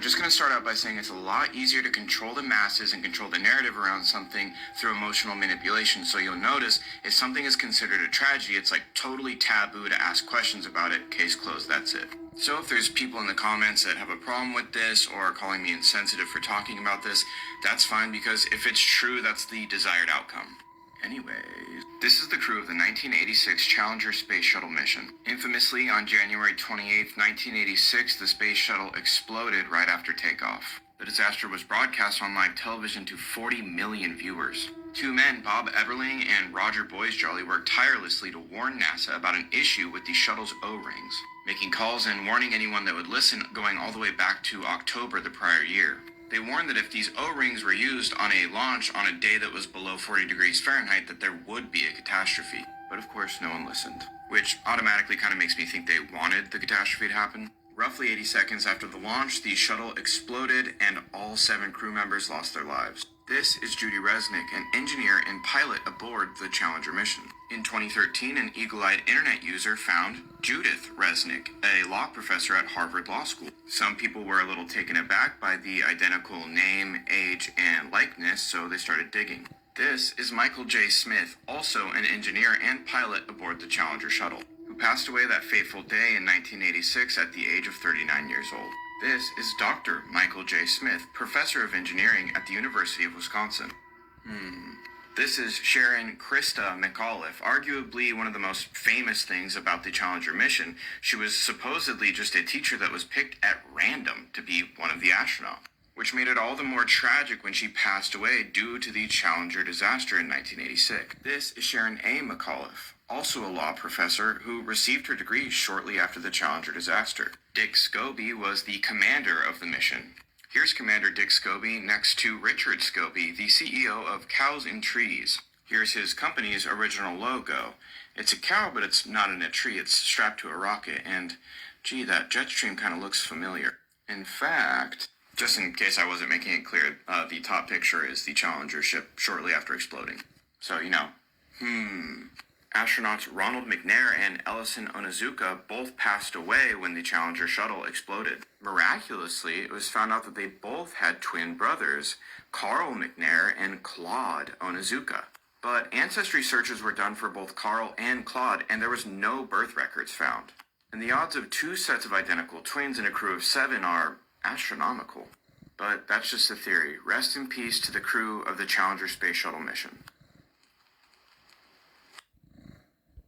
just going to start out by saying it's a lot easier to control the masses and control the narrative around something through emotional manipulation. So you'll notice if something is considered a tragedy, it's like totally taboo to ask questions about it. Case closed, that's it. So if there's people in the comments that have a problem with this or are calling me insensitive for talking about this, that's fine, because if it's true, that's the desired outcome. Anyways, this is the crew of the 1986 Challenger space shuttle mission. Infamously, on January 28, 1986, the space shuttle exploded right after takeoff. The disaster was broadcast on live television to 40 million viewers. Two men, Bob Eberling and Roger Boisjoli, worked tirelessly to warn NASA about an issue with the shuttle's O-rings, making calls and warning anyone that would listen going all the way back to October the prior year. They warned that if these O-rings were used on a launch on a day that was below 40 degrees Fahrenheit, that there would be a catastrophe. But of course, no one listened, which automatically kind of makes me think they wanted the catastrophe to happen. Roughly 80 seconds after the launch, the shuttle exploded and all 7 crew members lost their lives. This is Judy Resnick, an engineer and pilot aboard the Challenger mission. In 2013, an eagle-eyed internet user found Judith Resnick, a law professor at Harvard Law School. Some people were a little taken aback by the identical name, age, and likeness, so they started digging. This is Michael J. Smith, also an engineer and pilot aboard the Challenger shuttle, who passed away that fateful day in 1986 at the age of 39 years old. This is Dr. Michael J. Smith, professor of engineering at the University of Wisconsin. This is Sharon Krista McAuliffe, arguably one of the most famous things about the Challenger mission. She was supposedly just a teacher that was picked at random to be one of the astronauts, which made it all the more tragic when she passed away due to the Challenger disaster in 1986. This is Sharon A. McAuliffe, also a law professor who received her degree shortly after the Challenger disaster. Dick Scobie was the commander of the mission. Here's Commander Dick Scobie next to Richard Scobie, the CEO of Cows and Trees. Here's his company's original logo. It's a cow, but it's not in a tree. It's strapped to a rocket, and gee, that jet stream kind of looks familiar. In fact, just in case I wasn't making it clear, the top picture is the Challenger ship shortly after exploding. So, Astronauts Ronald McNair and Ellison Onizuka both passed away when the Challenger shuttle exploded. Miraculously, it was found out that they both had twin brothers, Carl McNair and Claude Onizuka. But ancestry searches were done for both Carl and Claude, and there was no birth records found. And the odds of 2 sets of identical twins in a crew of 7 are astronomical. But that's just a theory. Rest in peace to the crew of the Challenger space shuttle mission.